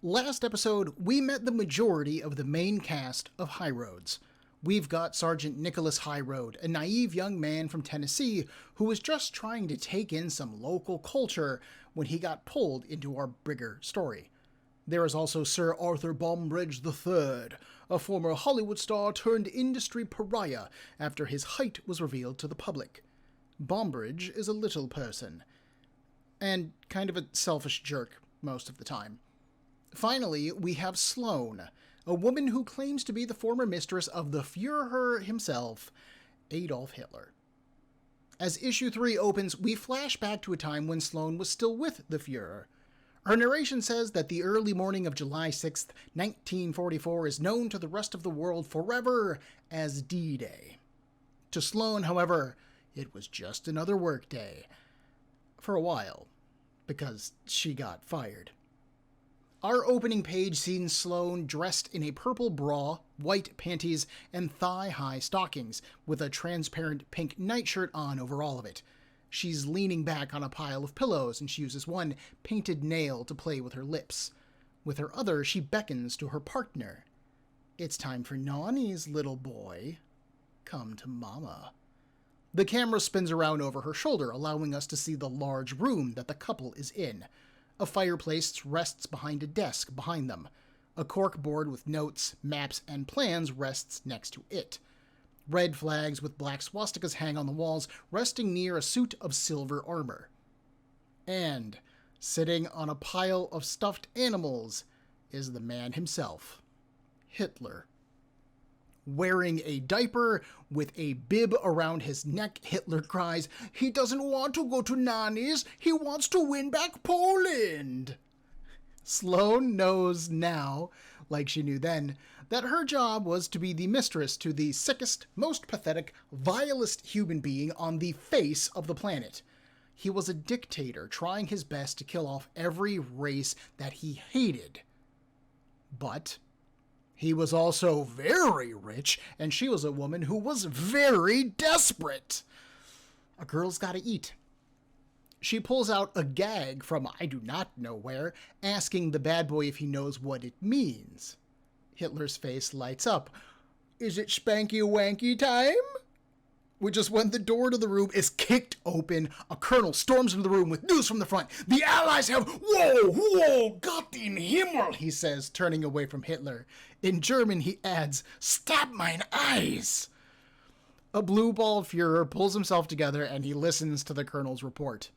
Last episode, we met the majority of the main cast of High Roads. We've got Sergeant Nicholas Highroad, a naive young man from Tennessee who was just trying to take in some local culture when he got pulled into our bigger story. There is also Sir Arthur Bombridge III, a former Hollywood star turned industry pariah after his height was revealed to the public. Bombridge is a little person, and kind of a selfish jerk most of the time. Finally, we have Sloane, a woman who claims to be the former mistress of the Führer himself, Adolf Hitler. As issue 3 opens, we flash back to a time when Sloane was still with the Führer. Her narration says that the early morning of July 6th, 1944 is known to the rest of the world forever as D-Day. To Sloane, however, it was just another work day. For a while, because she got fired. Our opening page sees Sloane dressed in a purple bra, white panties, and thigh-high stockings, with a transparent pink nightshirt on over all of it. She's leaning back on a pile of pillows, and she uses one painted nail to play with her lips. With her other, she beckons to her partner. "It's time for Nonnies, little boy. Come to Mama." The camera spins around over her shoulder, allowing us to see the large room that the couple is in. A fireplace rests behind a desk behind them. A corkboard with notes, maps, and plans rests next to it. Red flags with black swastikas hang on the walls, resting near a suit of silver armor. And, sitting on a pile of stuffed animals, is the man himself, Hitler. Wearing a diaper with a bib around his neck, Hitler cries, "He doesn't want to go to Nanny's, he wants to win back Poland." Sloane knows now, like she knew then, that her job was to be the mistress to the sickest, most pathetic, vilest human being on the face of the planet. He was a dictator trying his best to kill off every race that he hated. But he was also very rich, and she was a woman who was very desperate. A girl's gotta eat. She pulls out a gag from I do not know where, asking the bad boy if he knows what it means. Hitler's face lights up. "Is it spanky-wanky time?" Which is when the door to the room is kicked open. A colonel storms into the room with news from the front. "The Allies have... Whoa, Gott in Himmel," he says, turning away from Hitler. In German, he adds, "Stab mine eyes." A blue-balled Führer pulls himself together and he listens to the colonel's report.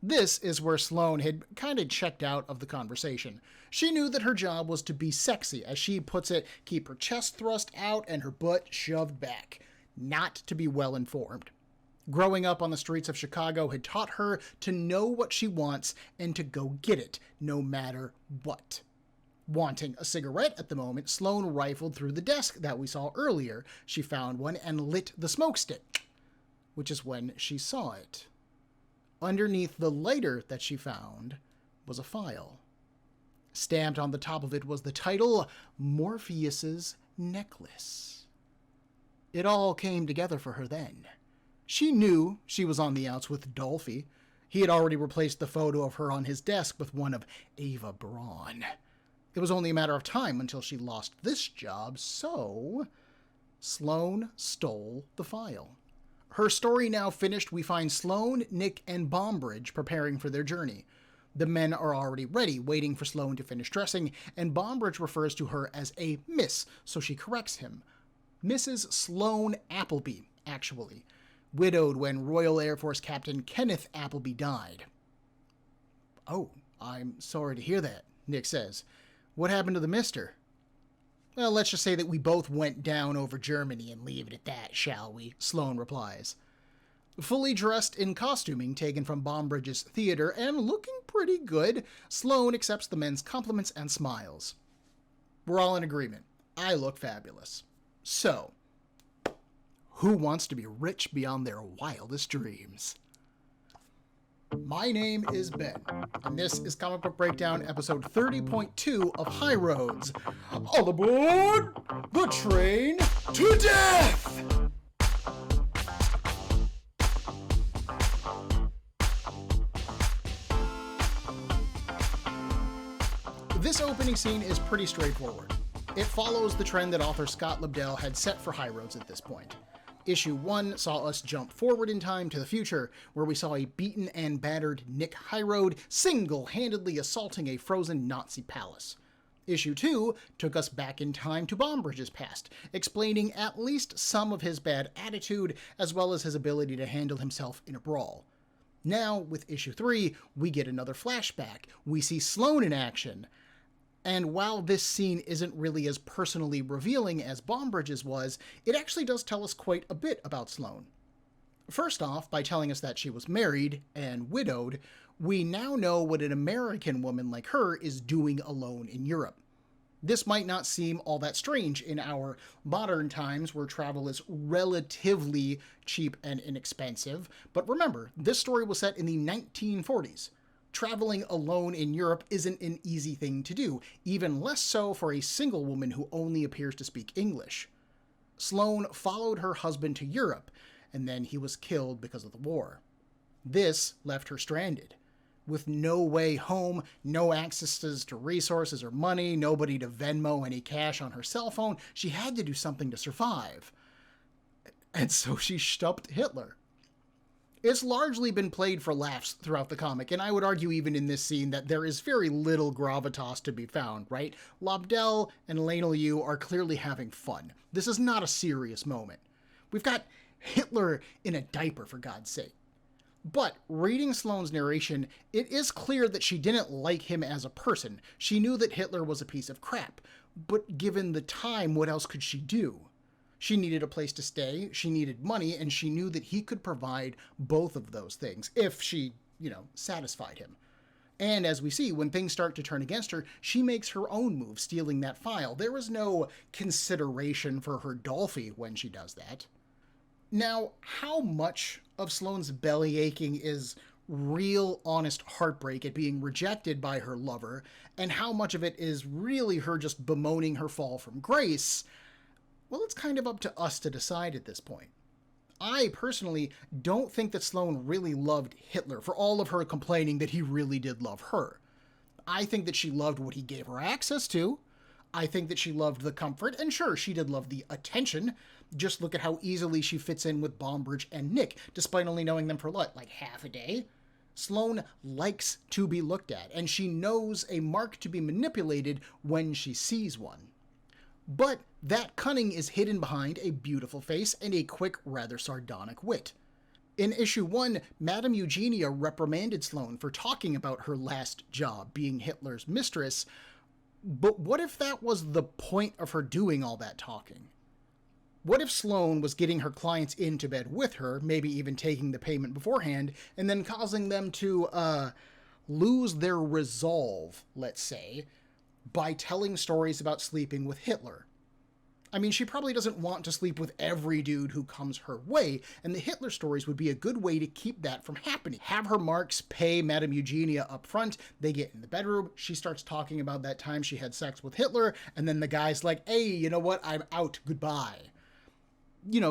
This is where Sloane had kind of checked out of the conversation. She knew that her job was to be sexy, as she puts it, keep her chest thrust out and her butt shoved back. Not to be well informed. Growing up on the streets of Chicago had taught her to know what she wants and to go get it, no matter what. Wanting a cigarette at the moment, Sloane rifled through the desk that we saw earlier. She found one and lit the smoke stick, which is when she saw it. Underneath the lighter that she found was a file. Stamped on the top of it was the title, Morpheus's Necklace. It all came together for her then. She knew she was on the outs with Dolphy. He had already replaced the photo of her on his desk with one of Ava Braun. It was only a matter of time until she lost this job, so Sloane stole the file. Her story now finished, we find Sloane, Nick, and Bombridge preparing for their journey. The men are already ready, waiting for Sloane to finish dressing, and Bombridge refers to her as a miss, so she corrects him. Mrs. Sloane Appleby, actually, widowed when Royal Air Force Captain Kenneth Appleby died. "Oh, I'm sorry to hear that," Nick says. "What happened to the mister?" "Well, let's just say that we both went down over Germany and leave it at that, shall we?" Sloane replies. Fully dressed in costuming taken from Bombridge's theater and looking pretty good, Sloane accepts the men's compliments and smiles. We're all in agreement. I look fabulous. So, who wants to be rich beyond their wildest dreams? My name is Ben, and this is Comic Book Breakdown, episode 30.2 of High Roads. All aboard the train to death! This opening scene is pretty straightforward. It follows the trend that author Scott Lobdell had set for High Roads at this point. Issue 1 saw us jump forward in time to the future, where we saw a beaten and battered Nick Highroad single-handedly assaulting a frozen Nazi palace. Issue 2 took us back in time to Bombridge's past, explaining at least some of his bad attitude, as well as his ability to handle himself in a brawl. Now, with Issue 3, we get another flashback. We see Sloane in action. And while this scene isn't really as personally revealing as Bombridge's was, it actually does tell us quite a bit about Sloane. First off, by telling us that she was married and widowed, we now know what an American woman like her is doing alone in Europe. This might not seem all that strange in our modern times where travel is relatively cheap and inexpensive, but remember, this story was set in the 1940s. Traveling alone in Europe isn't an easy thing to do, even less so for a single woman who only appears to speak English. Sloane followed her husband to Europe, and then he was killed because of the war. This left her stranded. With no way home, no access to resources or money, nobody to Venmo any cash on her cell phone, she had to do something to survive. And so she stumped Hitler. It's largely been played for laughs throughout the comic, and I would argue even in this scene that there is very little gravitas to be found, right? Lobdell and Leinil Yu are clearly having fun. This is not a serious moment. We've got Hitler in a diaper, for God's sake. But reading Sloane's narration, it is clear that she didn't like him as a person. She knew that Hitler was a piece of crap. But given the time, what else could she do? She needed a place to stay, she needed money, and she knew that he could provide both of those things, if she, satisfied him. And as we see, when things start to turn against her, she makes her own move, stealing that file. There is no consideration for her Dolphy when she does that. Now, how much of Sloane's belly aching is real, honest heartbreak at being rejected by her lover, and how much of it is really her just bemoaning her fall from grace? Well, it's kind of up to us to decide at this point. I personally don't think that Sloane really loved Hitler for all of her complaining that he really did love her. I think that she loved what he gave her access to. I think that she loved the comfort, and sure, she did love the attention. Just look at how easily she fits in with Bombridge and Nick, despite only knowing them for like half a day. Sloane likes to be looked at, and she knows a mark to be manipulated when she sees one. But that cunning is hidden behind a beautiful face and a quick, rather sardonic wit. In issue 1, Madame Eugenia reprimanded Sloane for talking about her last job, being Hitler's mistress. But what if that was the point of her doing all that talking? What if Sloane was getting her clients into bed with her, maybe even taking the payment beforehand, and then causing them to lose their resolve, let's say, by telling stories about sleeping with Hitler? I mean, she probably doesn't want to sleep with every dude who comes her way, and the Hitler stories would be a good way to keep that from happening. Have her marks pay Madame Eugenia up front, they get in the bedroom, she starts talking about that time she had sex with Hitler, and then the guy's like, hey, you know what, I'm out, goodbye.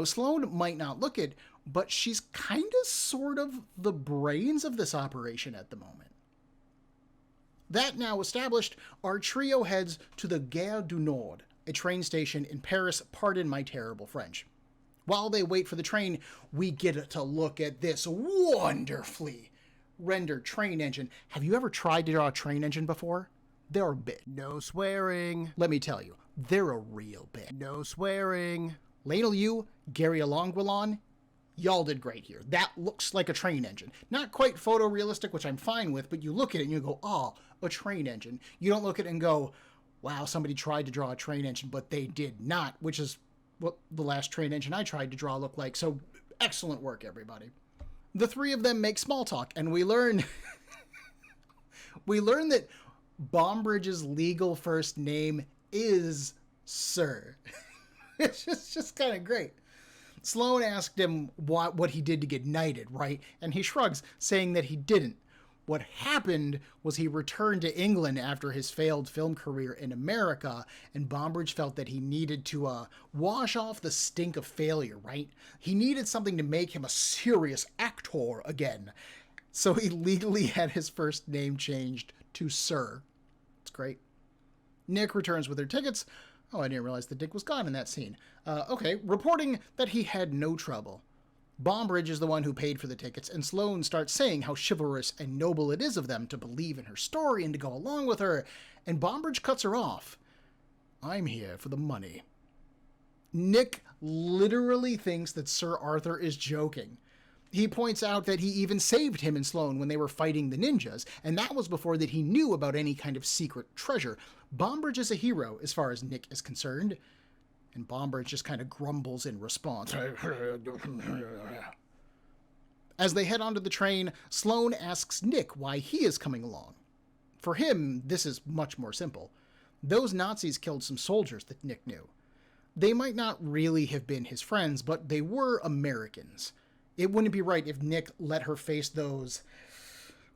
Sloane might not look it, but she's kind of sort of the brains of this operation at the moment. That now established, our trio heads to the Gare du Nord, a train station in Paris, pardon my terrible French. While they wait for the train, we get to look at this wonderfully rendered train engine. Have you ever tried to draw a train engine before? They're a bit. No swearing. Let me tell you, they're a real bit. No swearing. Leinil Yu, Gerry Alanguilan, y'all did great here. That looks like a train engine. Not quite photorealistic, which I'm fine with, but you look at it and you go, oh, a train engine. You don't look at it and go, wow, somebody tried to draw a train engine, but they did not, which is what the last train engine I tried to draw looked like. So excellent work, everybody. The three of them make small talk, and we learn that Bombridge's legal first name is Sir. It's just kind of great. Sloane asked him what he did to get knighted, right? And he shrugs, saying that he didn't. What happened was he returned to England after his failed film career in America, and Bombridge felt that he needed to wash off the stink of failure, right? He needed something to make him a serious actor again. So he legally had his first name changed to Sir. It's great. Nick returns with their tickets. Oh, I didn't realize that Dick was gone in that scene. Okay, reporting that he had no trouble. Bombridge is the one who paid for the tickets, and Sloane starts saying how chivalrous and noble it is of them to believe in her story and to go along with her, and Bombridge cuts her off. I'm here for the money. Nick literally thinks that Sir Arthur is joking. He points out that he even saved him and Sloane when they were fighting the ninjas, and that was before that he knew about any kind of secret treasure. Bombridge is a hero as far as Nick is concerned, and Bombridge just kind of grumbles in response. As they head onto the train, Sloane asks Nick why he is coming along. For him, this is much more simple. Those Nazis killed some soldiers that Nick knew. They might not really have been his friends, but they were Americans. It wouldn't be right if Nick let her face those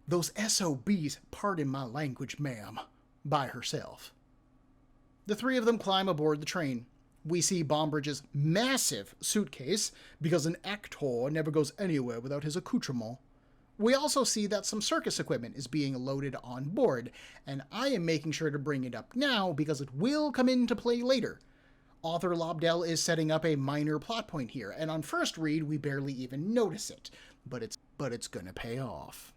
SOBs, pardon my language, ma'am, by herself. The three of them climb aboard the train. We see Bombridge's massive suitcase, because an actor never goes anywhere without his accoutrement. We also see that some circus equipment is being loaded on board, and I am making sure to bring it up now because it will come into play later. Author Lobdell is setting up a minor plot point here, and on first read we barely even notice it, but it's gonna pay off.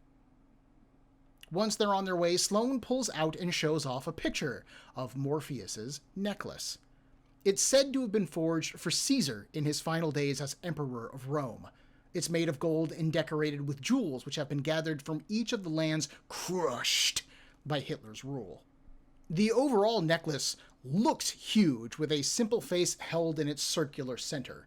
Once they're on their way, Sloane pulls out and shows off a picture of Morpheus's necklace. It's said to have been forged for Caesar in his final days as Emperor of Rome. It's made of gold and decorated with jewels which have been gathered from each of the lands crushed by Hitler's rule. The overall necklace looks huge, with a simple face held in its circular center.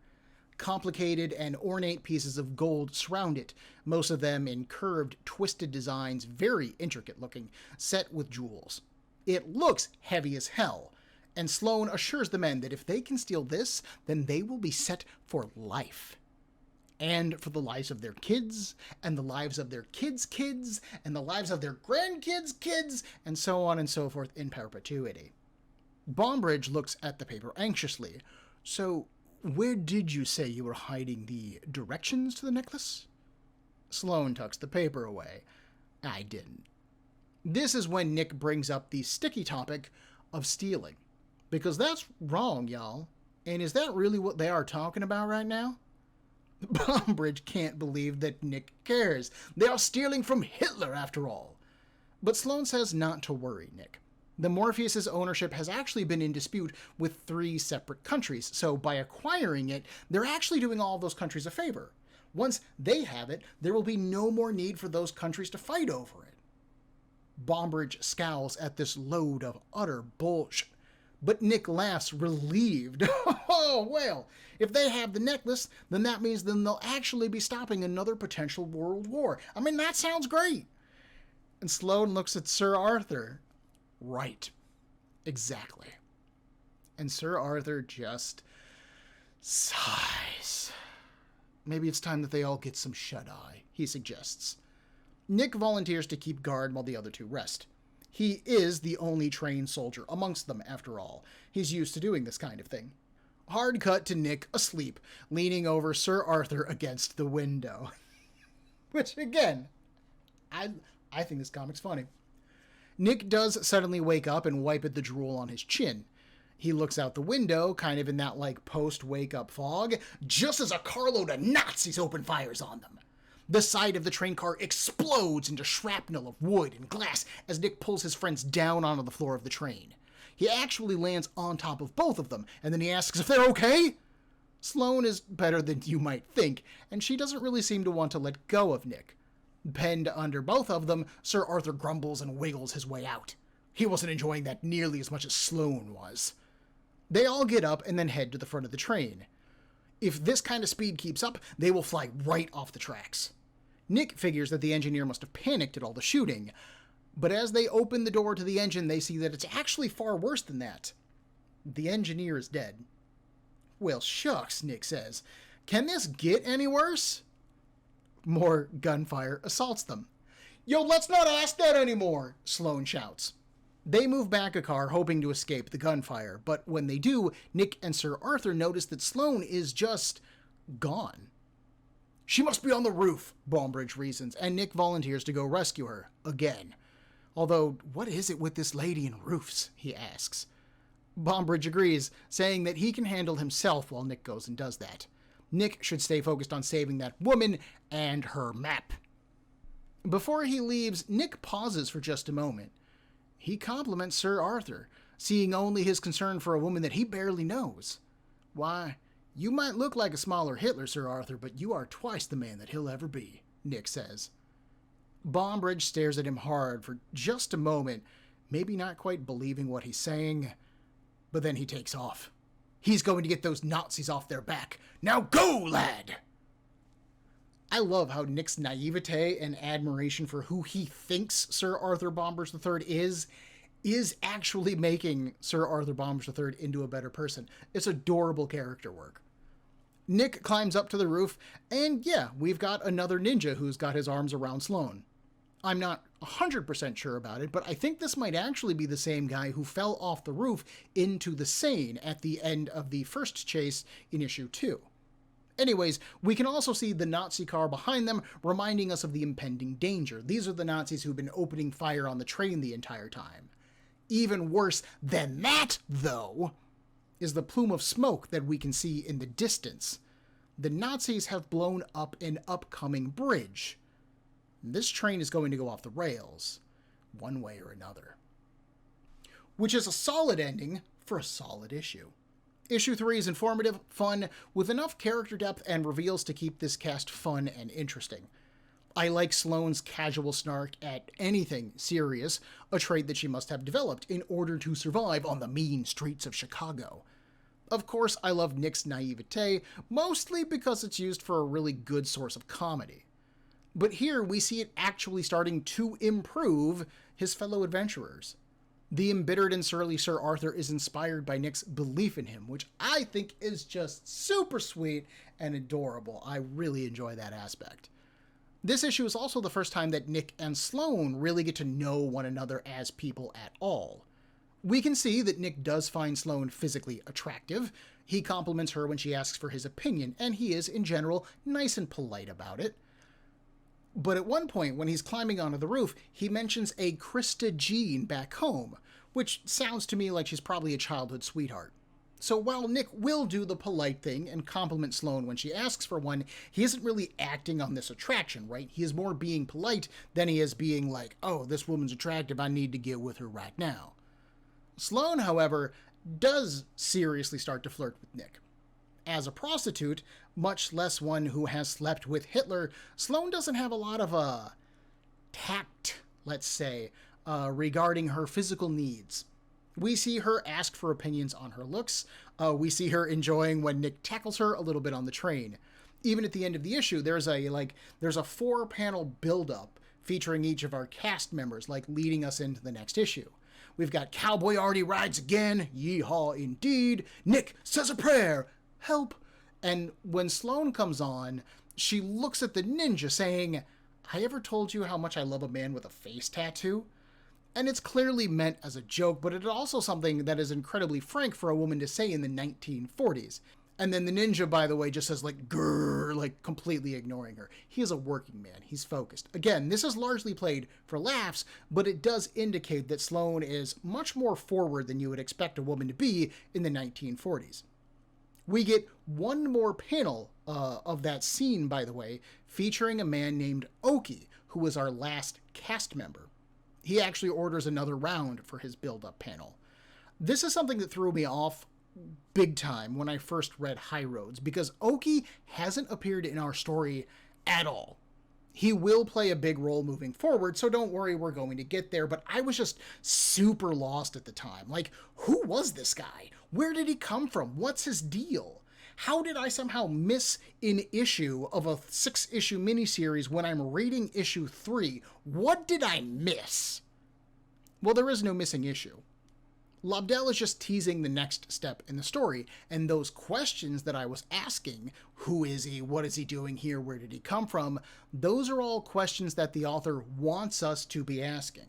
Complicated and ornate pieces of gold surround it, most of them in curved, twisted designs, very intricate looking, set with jewels. It looks heavy as hell, and Sloane assures the men that if they can steal this, then they will be set for life. And for the lives of their kids, and the lives of their kids' kids, and the lives of their grandkids' kids, and so on and so forth in perpetuity. Bombridge looks at the paper anxiously. So, where did you say you were hiding the directions to the necklace? Sloane tucks the paper away. I didn't. This is when Nick brings up the sticky topic of stealing. Because that's wrong, y'all. And is that really what they are talking about right now? Bombridge can't believe that Nick cares. They are stealing from Hitler, after all. But Sloane says not to worry, Nick. The Morpheus's ownership has actually been in dispute with 3 separate countries, so by acquiring it, they're actually doing all those countries a favor. Once they have it, there will be no more need for those countries to fight over it. Bombridge scowls at this load of utter bullshit, but Nick laughs, relieved. Oh, well, if they have the necklace, then that means then they'll actually be stopping another potential world war. I mean, that sounds great. And Sloane looks at Sir Arthur. Right. Exactly. And Sir Arthur just sighs. Maybe it's time that they all get some shut-eye, he suggests. Nick volunteers to keep guard while the other 2 rest. He is the only trained soldier amongst them, after all. He's used to doing this kind of thing. Hard cut to Nick asleep, leaning over Sir Arthur against the window. Which, again, I think this comic's funny. Nick does suddenly wake up and wipe at the drool on his chin. He looks out the window, kind of in that, post-wake-up fog, just as a carload of Nazis open fires on them. The side of the train car explodes into shrapnel of wood and glass as Nick pulls his friends down onto the floor of the train. He actually lands on top of both of them, and then he asks if they're okay. Sloane is better than you might think, and she doesn't really seem to want to let go of Nick. Penned under both of them, Sir Arthur grumbles and wiggles his way out. He wasn't enjoying that nearly as much as Sloane was. They all get up and then head to the front of the train. If this kind of speed keeps up, they will fly right off the tracks. Nick figures that the engineer must have panicked at all the shooting, but as they open the door to the engine, they see that it's actually far worse than that. The engineer is dead. Well, shucks, Nick says. Can this get any worse? More gunfire assaults them. Yo, let's not ask that anymore, Sloane shouts. They move back a car, hoping to escape the gunfire, but when they do, Nick and Sir Arthur notice that Sloane is just gone. She must be on the roof, Bombridge reasons, and Nick volunteers to go rescue her, again. Although, what is it with this lady and roofs, he asks. Bombridge agrees, saying that he can handle himself while Nick goes and does that. Nick should stay focused on saving that woman and her map. Before he leaves, Nick pauses for just a moment. He compliments Sir Arthur, seeing only his concern for a woman that he barely knows. Why, you might look like a smaller Hitler, Sir Arthur, but you are twice the man that he'll ever be, Nick says. Bombridge stares at him hard for just a moment, maybe not quite believing what he's saying, but then he takes off. He's going to get those Nazis off their back. Now go, lad! I love how Nick's naivete and admiration for who he thinks Sir Arthur Bombridge III is actually making Sir Arthur Bombridge III into a better person. It's adorable character work. Nick climbs up to the roof, and yeah, we've got another ninja who's got his arms around Sloane. I'm not 100% sure about it, but I think this might actually be the same guy who fell off the roof into the Seine at the end of the first chase in issue 2. Anyways, we can also see the Nazi car behind them, reminding us of the impending danger. These are the Nazis who've been opening fire on the train the entire time. Even worse than that, though, is the plume of smoke that we can see in the distance. The Nazis have blown up an upcoming bridge. This train is going to go off the rails, one way or another. Which is a solid ending for a solid issue. Issue 3 is informative, fun, with enough character depth and reveals to keep this cast fun and interesting. I like Sloane's casual snark at anything serious, a trait that she must have developed in order to survive on the mean streets of Chicago. Of course, I love Nick's naivete, mostly because it's used for a really good source of comedy. But here we see it actually starting to improve his fellow adventurers. The embittered and surly Sir Arthur is inspired by Nick's belief in him, which I think is just super sweet and adorable. I really enjoy that aspect. This issue is also the first time that Nick and Sloane really get to know one another as people at all. We can see that Nick does find Sloane physically attractive. He compliments her when she asks for his opinion, and he is, in general, nice and polite about it. But at one point, when he's climbing onto the roof, he mentions a Krista Jean back home, which sounds to me like she's probably a childhood sweetheart. So while Nick will do the polite thing and compliment Sloane when she asks for one, he isn't really acting on this attraction, right? He is more being polite than he is being like, oh, this woman's attractive, I need to get with her right now. Sloane, however, does seriously start to flirt with Nick. As a prostitute, much less one who has slept with Hitler, Sloane doesn't have a lot of tact, let's say, regarding her physical needs. We see her ask for opinions on her looks. We see her enjoying when Nick tackles her a little bit on the train. Even at the end of the issue, there's a 4-panel build-up featuring each of our cast members, leading us into the next issue. We've got Cowboy already rides again, yeehaw indeed, Nick says a prayer, help. And when Sloane comes on, she looks at the ninja saying, I ever told you how much I love a man with a face tattoo? And it's clearly meant as a joke, but it's also something that is incredibly frank for a woman to say in the 1940s. And then the ninja, by the way, just says grrr, completely ignoring her. He is a working man. He's focused. Again, this is largely played for laughs, but it does indicate that Sloane is much more forward than you would expect a woman to be in the 1940s. We get one more panel of that scene, by the way, featuring a man named Oki, who was our last cast member. He actually orders another round for his build-up panel. This is something that threw me off big time when I first read High Roads, because Oki hasn't appeared in our story at all. He will play a big role moving forward, so don't worry, we're going to get there, but I was just super lost at the time. Who was this guy? Where did he come from? What's his deal? How did I somehow miss an issue of a 6-issue miniseries when I'm reading issue 3? What did I miss? Well, there is no missing issue. Lobdell is just teasing the next step in the story, and those questions that I was asking, who is he, what is he doing here, where did he come from, those are all questions that the author wants us to be asking.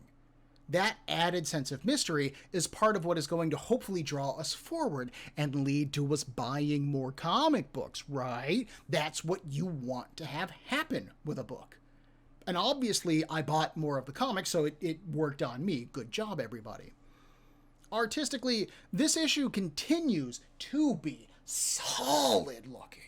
That added sense of mystery is part of what is going to hopefully draw us forward and lead to us buying more comic books, right? That's what you want to have happen with a book. And obviously, I bought more of the comic, so it worked on me. Good job, everybody. Artistically, this issue continues to be solid looking.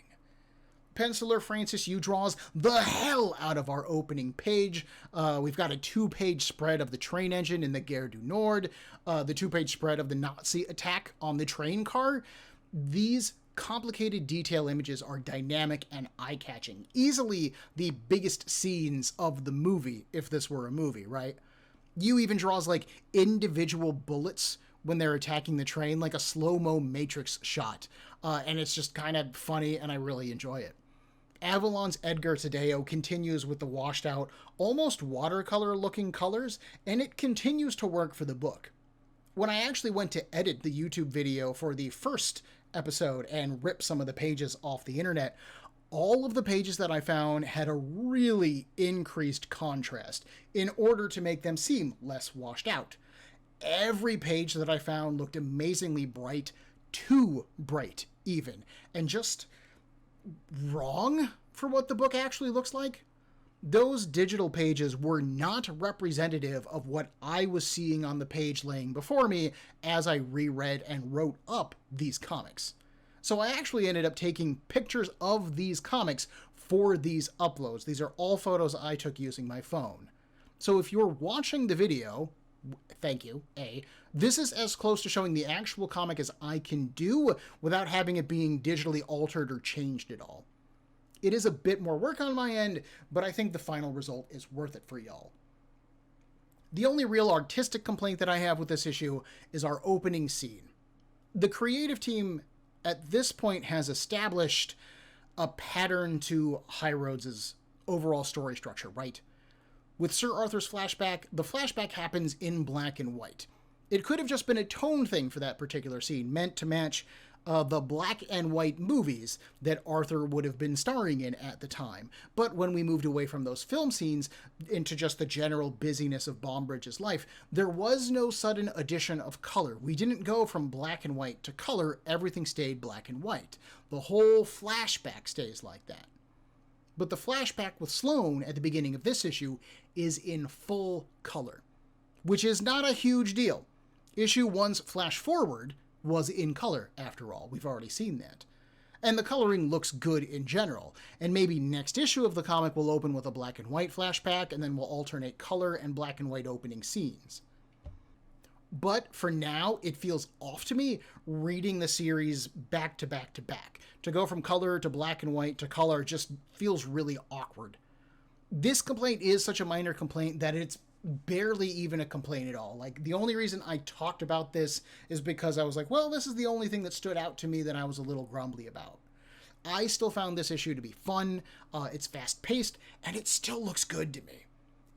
Penciler Francis Yu draws the hell out of our opening page. We've got a 2-page spread of the train engine in the Gare du Nord, the 2-page spread of the Nazi attack on the train car. These complicated detail images are dynamic and eye-catching. Easily the biggest scenes of the movie, if this were a movie, right? Yu even draws like individual bullets when they're attacking the train, like a slow-mo Matrix shot. And it's just kind of funny, and I really enjoy it. Avalon's Edgar Tadeo continues with the washed out, almost watercolor-looking colors, and it continues to work for the book. When I actually went to edit the YouTube video for the first episode and rip some of the pages off the internet, all of the pages that I found had a really increased contrast in order to make them seem less washed out. Every page that I found looked amazingly bright, too bright even, and just wrong for what the book actually looks like. Those digital pages were not representative of what I was seeing on the page laying before me as I reread and wrote up these comics. So I actually ended up taking pictures of these comics for these uploads. These are all photos I took using my phone. So if you're watching the video, thank you, this is as close to showing the actual comic as I can do without having it being digitally altered or changed at all. It is a bit more work on my end, but I think the final result is worth it for y'all. The only real artistic complaint that I have with this issue is our opening scene. The creative team at this point has established a pattern to High Roads' overall story structure, right? With Sir Arthur's flashback, the flashback happens in black and white. It could have just been a tone thing for that particular scene, meant to match the black and white movies that Arthur would have been starring in at the time. But when we moved away from those film scenes into just the general busyness of Bombridge's life, there was no sudden addition of color. We didn't go from black and white to color, everything stayed black and white. The whole flashback stays like that. But the flashback with Sloane at the beginning of this issue is in full color, which is not a huge deal. Issue 1's flash forward was in color, after all. We've already seen that. And the coloring looks good in general. And maybe next issue of the comic will open with a black and white flashback, and then we'll alternate color and black and white opening scenes. But for now, it feels off to me reading the series back to back to back. To go from color to black and white to color just feels really awkward. This complaint is such a minor complaint that it's barely even a complaint at all. Like, the only reason I talked about this is because I was like, well, this is the only thing that stood out to me that I was a little grumbly about. I still found this issue to be fun, it's fast-paced, and it still looks good to me.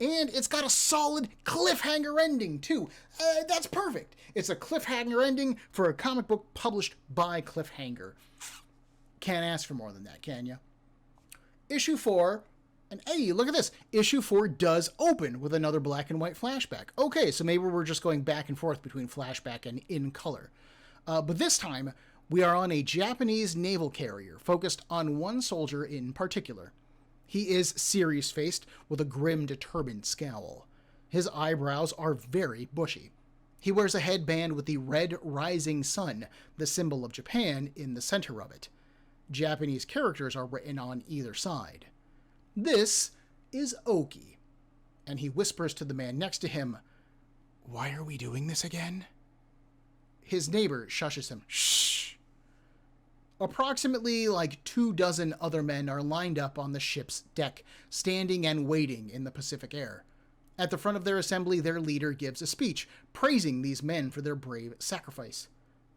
And it's got a solid cliffhanger ending, too. That's perfect. It's a cliffhanger ending for a comic book published by Cliffhanger. Can't ask for more than that, can ya? Issue 4, and hey, look at this. Issue 4 does open with another black and white flashback. Okay, so maybe we're just going back and forth between flashback and in color. But this time, we are on a Japanese naval carrier focused on one soldier in particular. He is serious-faced with a grim, determined scowl. His eyebrows are very bushy. He wears a headband with the red rising sun, the symbol of Japan, in the center of it. Japanese characters are written on either side. This is Oki, and he whispers to the man next to him, "Why are we doing this again?" His neighbor shushes him. Shh. Approximately 24 other men are lined up on the ship's deck, standing and waiting in the Pacific air. At the front of their assembly, their leader gives a speech, praising these men for their brave sacrifice.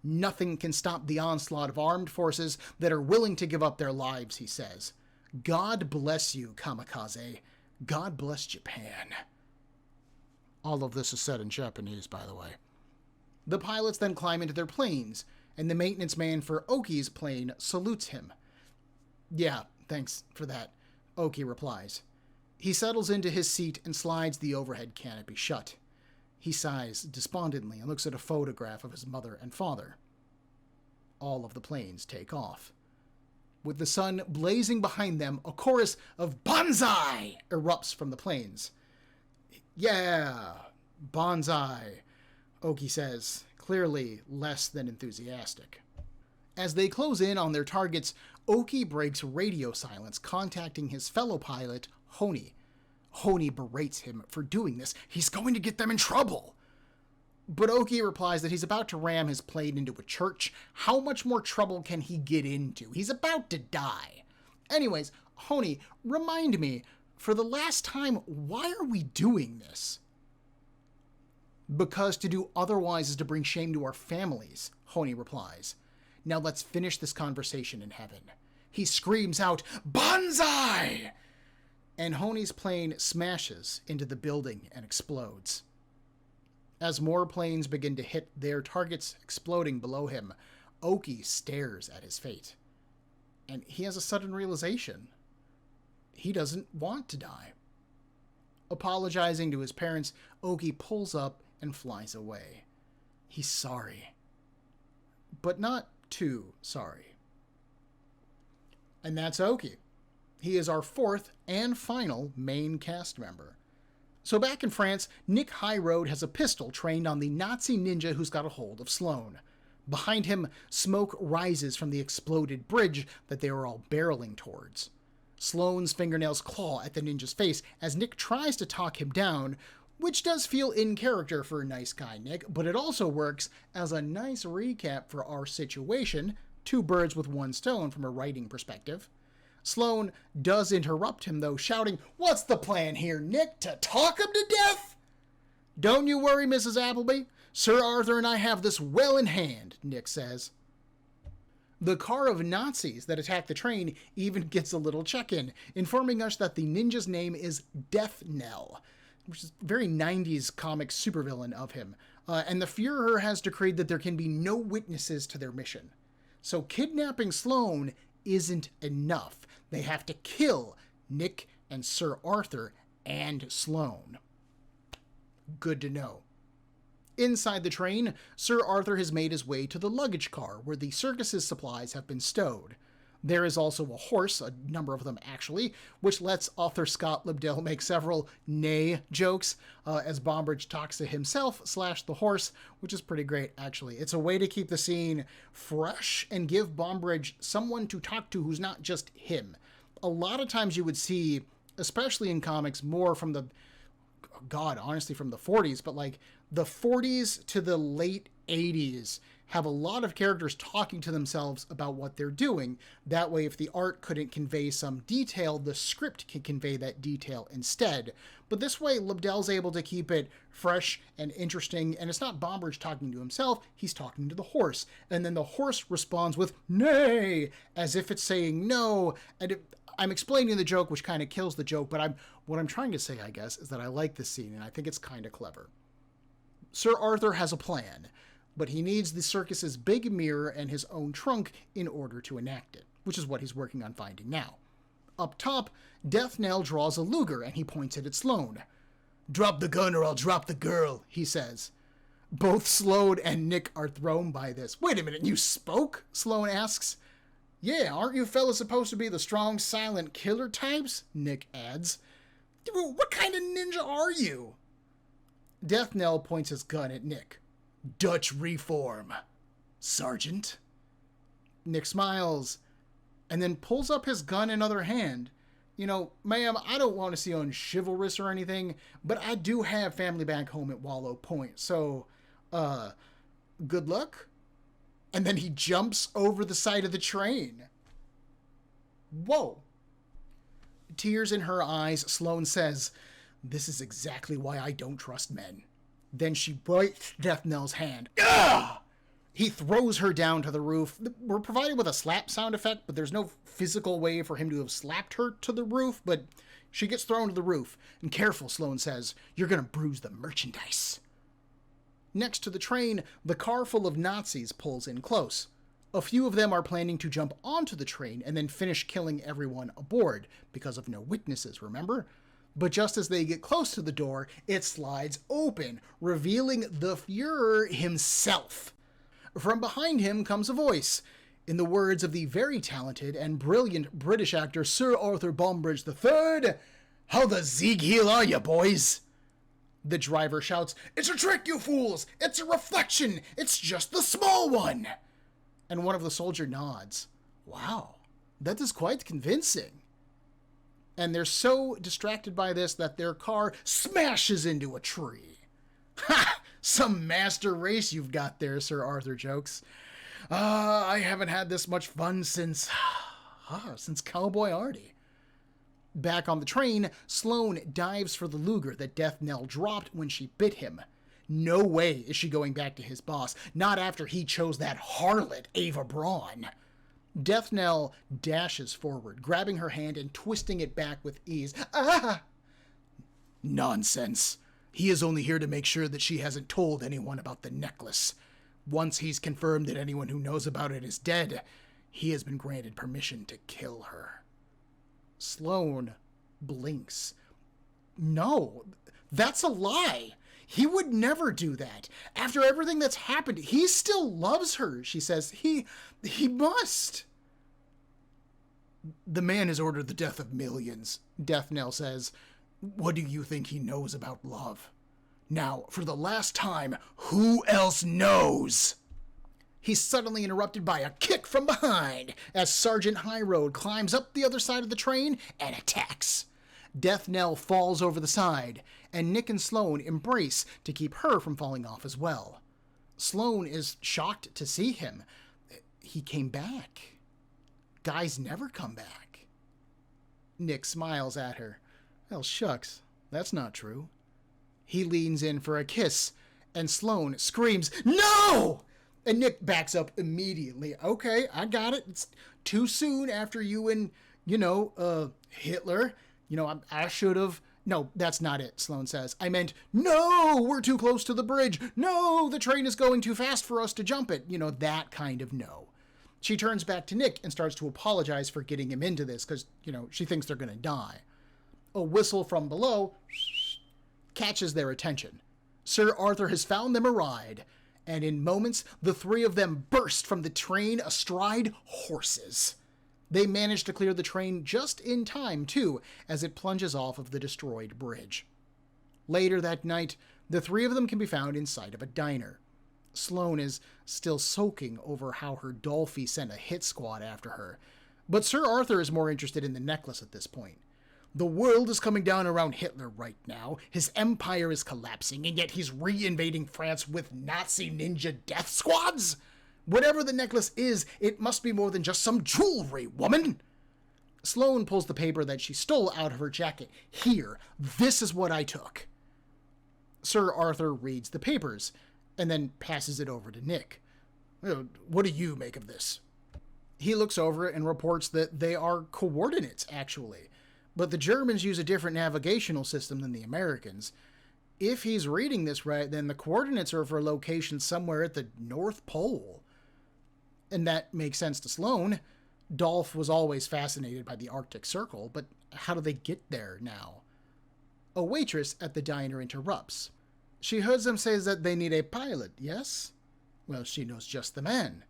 Nothing can stop the onslaught of armed forces that are willing to give up their lives, he says. God bless you, kamikaze. God bless Japan. All of this is said in Japanese, by the way. The pilots then climb into their planes, and the maintenance man for Oki's plane salutes him. "Yeah, thanks for that," Oki replies. He settles into his seat and slides the overhead canopy shut. He sighs despondently and looks at a photograph of his mother and father. All of the planes take off. With the sun blazing behind them, a chorus of "Banzai!" erupts from the plains. "Yeah, Banzai," Oki says, clearly less than enthusiastic. As they close in on their targets, Oki breaks radio silence, contacting his fellow pilot, Honi. Honi berates him for doing this. He's going to get them in trouble. But Oki replies that he's about to ram his plane into a church. How much more trouble can he get into? He's about to die. Anyways, Honi, remind me, for the last time, why are we doing this? Because to do otherwise is to bring shame to our families, Honi replies. Now let's finish this conversation in heaven. He screams out, "Banzai!" And Honi's plane smashes into the building and explodes. As more planes begin to hit their targets exploding below him, Oki stares at his fate. And he has a sudden realization. He doesn't want to die. Apologizing to his parents, Oki pulls up and flies away. He's sorry. But not too sorry. And that's Oki. He is our fourth and final main cast member. So back in France, Nick Highroad has a pistol trained on the Nazi ninja who's got a hold of Sloane. Behind him, smoke rises from the exploded bridge that they are all barreling towards. Sloane's fingernails claw at the ninja's face as Nick tries to talk him down, which does feel in character for a nice guy Nick, but it also works as a nice recap for our situation, two birds with one stone from a writing perspective. Sloane does interrupt him, though, shouting, "What's the plan here, Nick? To talk him to death?" "Don't you worry, Mrs. Appleby. Sir Arthur and I have this well in hand," Nick says. The car of Nazis that attack the train even gets a little check-in, informing us that the ninja's name is Death Knell, which is a very 90s comic supervillain of him. And the Führer has decreed that there can be no witnesses to their mission. So kidnapping Sloane isn't enough. They have to kill Nick and Sir Arthur and Sloane. Good to know. Inside the train, Sir Arthur has made his way to the luggage car where the circus's supplies have been stowed. There is also a horse, a number of them actually, which lets author Scott Lobdell make several nay jokes as Bombridge talks to himself / the horse, which is pretty great actually. It's a way to keep the scene fresh and give Bombridge someone to talk to who's not just him. A lot of times you would see, especially in comics, more from the, honestly from the 40s, but like the 40s to the late 80s have a lot of characters talking to themselves about what they're doing. That way, if the art couldn't convey some detail, the script can convey that detail instead. But this way, Lobdell's able to keep it fresh and interesting, and it's not Bombridge talking to himself, he's talking to the horse. And then the horse responds with, "Nay!" as if it's saying no. And I'm explaining the joke, which kind of kills the joke, but what I'm trying to say, I guess, is that I like this scene, and I think it's kind of clever. Sir Arthur has a plan, but he needs the circus's big mirror and his own trunk in order to enact it, which is what he's working on finding now. Up top, Death Knell draws a Luger and he points it at Sloane. "Drop the gun or I'll drop the girl," he says. Both Sloane and Nick are thrown by this. "Wait a minute, you spoke?" Sloane asks. "Yeah, aren't you fellas supposed to be the strong, silent killer types?" Nick adds. "What kind of ninja are you?" Death Knell points his gun at Nick. "Dutch reform, Sergeant." Nick smiles, and then pulls up his gun in other hand. "You know, ma'am, I don't want to sound chivalrous or anything, but I do have family back home at Wallow Point, so, good luck." And then he jumps over the side of the train. Whoa. Tears in her eyes, Sloane says, "This is exactly why I don't trust men." Then she bites Death Knell's hand. Ugh! He throws her down to the roof. We're provided with a slap sound effect, but there's no physical way for him to have slapped her to the roof, but she gets thrown to the roof. "And careful," Sloane says, "you're gonna bruise the merchandise." Next to the train, the car full of Nazis pulls in close. A few of them are planning to jump onto the train and then finish killing everyone aboard, because of no witnesses, remember? But just as they get close to the door, it slides open, revealing the Führer himself. From behind him comes a voice. In the words of the very talented and brilliant British actor Sir Arthur Bombridge III, "How the Zeeg heel are you, boys?" The driver shouts, "It's a trick, you fools! It's a reflection! It's just the small one!" And one of the soldiers nods. Wow, that is quite convincing. And they're so distracted by this that their car smashes into a tree. "Ha! Some master race you've got there," Sir Arthur jokes. I haven't had this much fun since Cowboy Artie." Back on the train, Sloane dives for the Luger that Death Knell dropped when she bit him. No way is she going back to his boss, not after he chose that harlot, Ava Braun. Death Knell dashes forward, grabbing her hand and twisting it back with ease. "Ah!" "Nonsense. He is only here to make sure that she hasn't told anyone about the necklace. Once he's confirmed that anyone who knows about it is dead, he has been granted permission to kill her." Sloane blinks. "No, that's a lie. He would never do that. After everything that's happened, he still loves her," she says. He must." "The man has ordered the death of millions," Death Knell says. "What do you think he knows about love? Now, for the last time, who else knows?" He's suddenly interrupted by a kick from behind as Sergeant Highroad climbs up the other side of the train and attacks. Death Knell falls over the side, and Nick and Sloane embrace to keep her from falling off as well. Sloane is shocked to see him. He came back. Guys never come back. Nick smiles at her. "Well, shucks, that's not true." He leans in for a kiss, and Sloane screams, "No!" And Nick backs up immediately. "Okay, I got it. It's too soon after you and, Hitler. I should have..." "No, that's not it," Sloane says. "I meant, no, we're too close to the bridge. No, the train is going too fast for us to jump it." That kind of no. She turns back to Nick and starts to apologize for getting him into this because, she thinks they're going to die. A whistle from below catches their attention. Sir Arthur has found them a ride, and in moments, the three of them burst from the train astride horses. They manage to clear the train just in time, too, as it plunges off of the destroyed bridge. Later that night, the three of them can be found inside of a diner. Sloane is still soaking over how her Dolphy sent a hit squad after her, but Sir Arthur is more interested in the necklace at this point. The world is coming down around Hitler right now. His empire is collapsing, and yet he's re-invading France with Nazi ninja death squads? Whatever the necklace is, it must be more than just some jewelry, woman! Sloane pulls the paper that she stole out of her jacket. "Here, this is what I took." Sir Arthur reads the papers, and then passes it over to Nick. "What do you make of this?" He looks over it and reports that they are coordinates, actually. But the Germans use a different navigational system than the Americans. If he's reading this right, then the coordinates are for a location somewhere at the North Pole. And that makes sense to Sloane. Dolph was always fascinated by the Arctic Circle, but how do they get there now? A waitress at the diner interrupts. "She heard them say that they need a pilot, yes? Well, she knows just the man.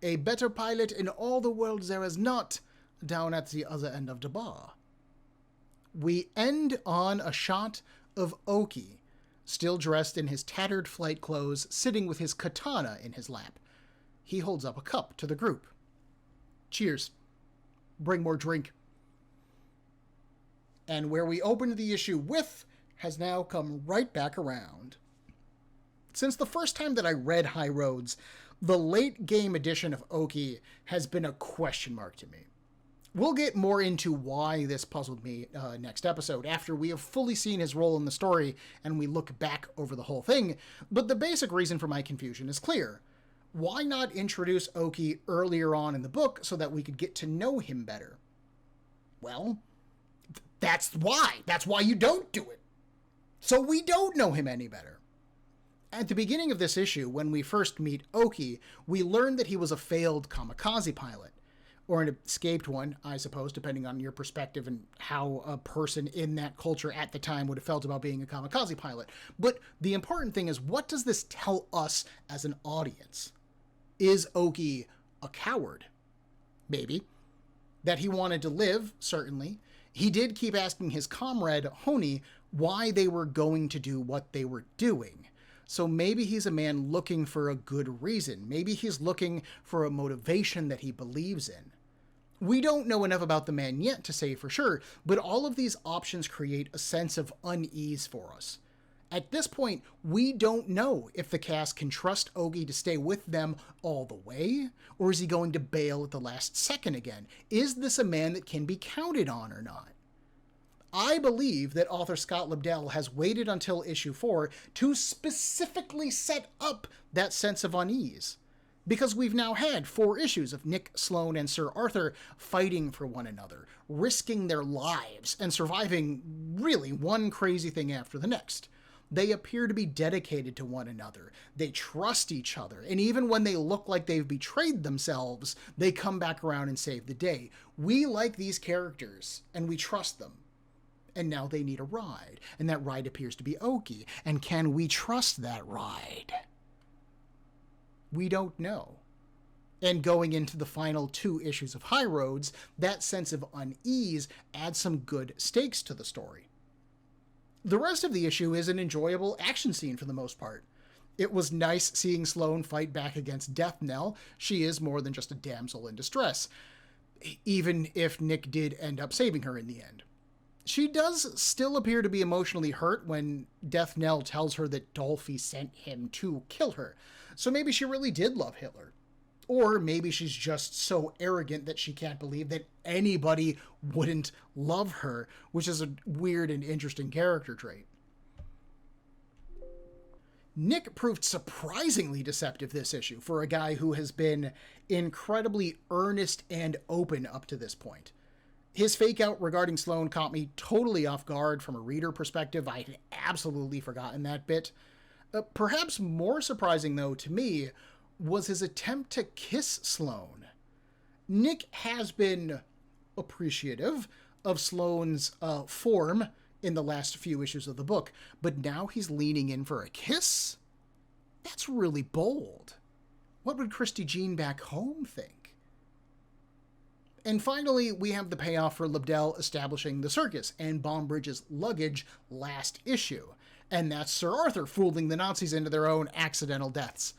A better pilot in all the world there is not, down at the other end of the bar." We end on a shot of Oki, still dressed in his tattered flight clothes, sitting with his katana in his lap. He holds up a cup to the group. "Cheers. Bring more drink." And where we opened the issue with has now come right back around. Since the first time that I read High Roads, the late game edition of Oki has been a question mark to me. We'll get more into why this puzzled me next episode, after we have fully seen his role in the story and we look back over the whole thing, but the basic reason for my confusion is clear. Why not introduce Oki earlier on in the book so that we could get to know him better? Well, that's why. That's why you don't do it. So we don't know him any better. At the beginning of this issue, when we first meet Oki, we learn that he was a failed kamikaze pilot. Or an escaped one, I suppose, depending on your perspective and how a person in that culture at the time would have felt about being a kamikaze pilot. But the important thing is, what does this tell us as an audience? Is Oki a coward? maybe. That he wanted to live, certainly. He did keep asking his comrade, Honey, why they were going to do what they were doing. So maybe he's a man looking for a good reason. Maybe he's looking for a motivation that he believes in. We don't know enough about the man yet to say for sure, but all of these options create a sense of unease for us. At this point, we don't know if the cast can trust Ogie to stay with them all the way, or is he going to bail at the last second again? Is this a man that can be counted on or not? I believe that author Scott Lobdell has waited until issue 4 to specifically set up that sense of unease. Because we've now had 4 issues of Nick, Sloane, and Sir Arthur fighting for one another, risking their lives, and surviving really one crazy thing after the next. They appear to be dedicated to one another. They trust each other. And even when they look like they've betrayed themselves, they come back around and save the day. We like these characters, and we trust them. And now they need a ride. And that ride appears to be Ogie. And can we trust that ride? We don't know. And going into the final 2 issues of High Roads, that sense of unease adds some good stakes to the story. The rest of the issue is an enjoyable action scene for the most part. It was nice seeing Sloane fight back against Death Knell. She is more than just a damsel in distress, even if Nick did end up saving her in the end. She does still appear to be emotionally hurt when Death Knell tells her that Dolphy sent him to kill her. So maybe she really did love Hitler. Or maybe she's just so arrogant that she can't believe that anybody wouldn't love her, which is a weird and interesting character trait. Nick proved surprisingly deceptive this issue for a guy who has been incredibly earnest and open up to this point. His fake out regarding Sloane caught me totally off guard from a reader perspective. I had absolutely forgotten that bit. Perhaps more surprising, though, to me, was his attempt to kiss Sloane. Nick has been appreciative of Sloane's form in the last few issues of the book, but now he's leaning in for a kiss? That's really bold. What would Christy Jean back home think? And finally, we have the payoff for Lobdell establishing the circus and Bombridge's luggage last issue, and that's Sir Arthur fooling the Nazis into their own accidental deaths,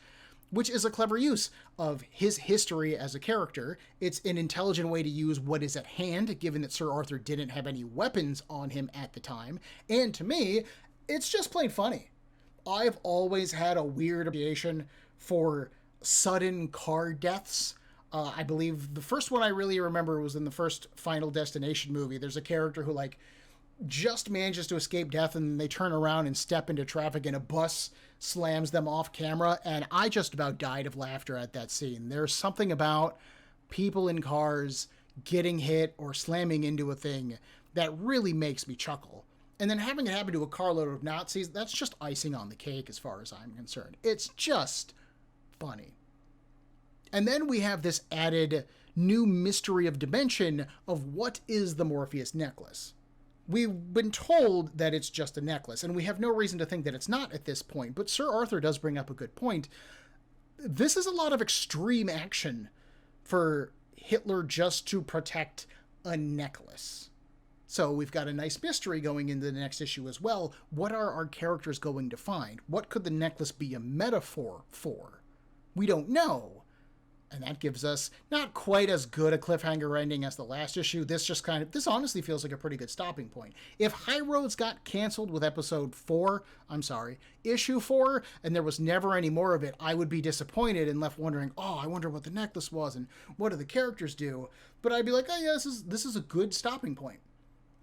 which is a clever use of his history as a character. It's an intelligent way to use what is at hand, given that Sir Arthur didn't have any weapons on him at the time. And to me, it's just plain funny. I've always had a weird appreciation for sudden car deaths. I believe the first one I really remember was in the first Final Destination movie. There's a character who, just manages to escape death, and they turn around and step into traffic, and a bus slams them off camera, and I just about died of laughter at that scene. There's something about people in cars getting hit or slamming into a thing that really makes me chuckle. And then having it happen to a carload of Nazis, that's just icing on the cake as far as I'm concerned. It's just funny. And then we have this added new mystery of dimension of what is the Morpheus necklace. We've been told that it's just a necklace, and we have no reason to think that it's not at this point, but Sir Arthur does bring up a good point. This is a lot of extreme action for Hitler just to protect a necklace. So we've got a nice mystery going into the next issue as well. What are our characters going to find? What could the necklace be a metaphor for? We don't know. And that gives us not quite as good a cliffhanger ending as the last issue. This honestly feels like a pretty good stopping point. If High Roads got canceled with issue 4, and there was never any more of it, I would be disappointed and left wondering, I wonder what the necklace was and what do the characters do? But I'd be like, oh yeah, this is a good stopping point.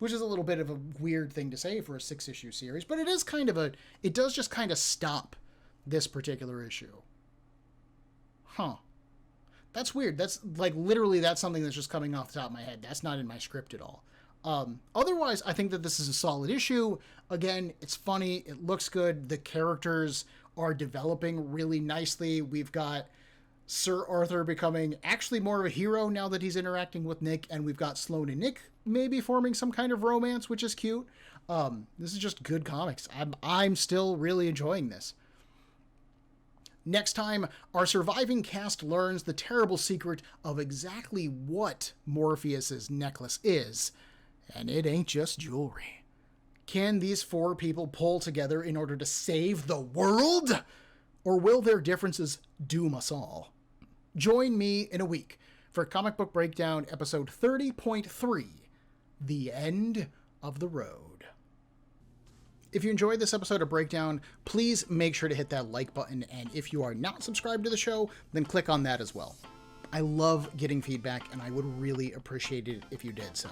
Which is a little bit of a weird thing to say for a 6-issue series, but it is it does just kind of stop this particular issue. Huh. That's weird. That's literally that's something that's just coming off the top of my head. That's not in my script at all. Otherwise, I think that this is a solid issue. Again, it's funny. It looks good. The characters are developing really nicely. We've got Sir Arthur becoming actually more of a hero now that he's interacting with Nick, and we've got Sloane and Nick maybe forming some kind of romance, which is cute. This is just good comics. I'm still really enjoying this. Next time, our surviving cast learns the terrible secret of exactly what Morpheus's necklace is. And it ain't just jewelry. Can these 4 people pull together in order to save the world? Or will their differences doom us all? Join me in a week for Comic Book Breakdown episode 30.3, The End of the Road. If you enjoyed this episode of Breakdown, please make sure to hit that like button, and if you are not subscribed to the show, then click on that as well. I love getting feedback, and I would really appreciate it if you did so.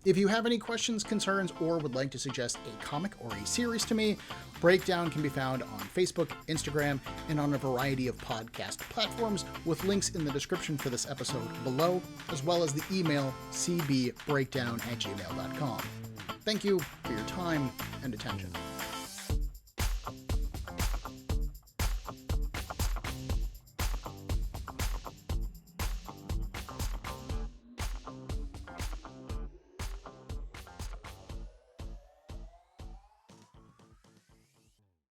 If you have any questions, concerns, or would like to suggest a comic or a series to me, Breakdown can be found on Facebook, Instagram, and on a variety of podcast platforms, with links in the description for this episode below, as well as the email cbbreakdown@gmail.com. Thank you for your time and attention.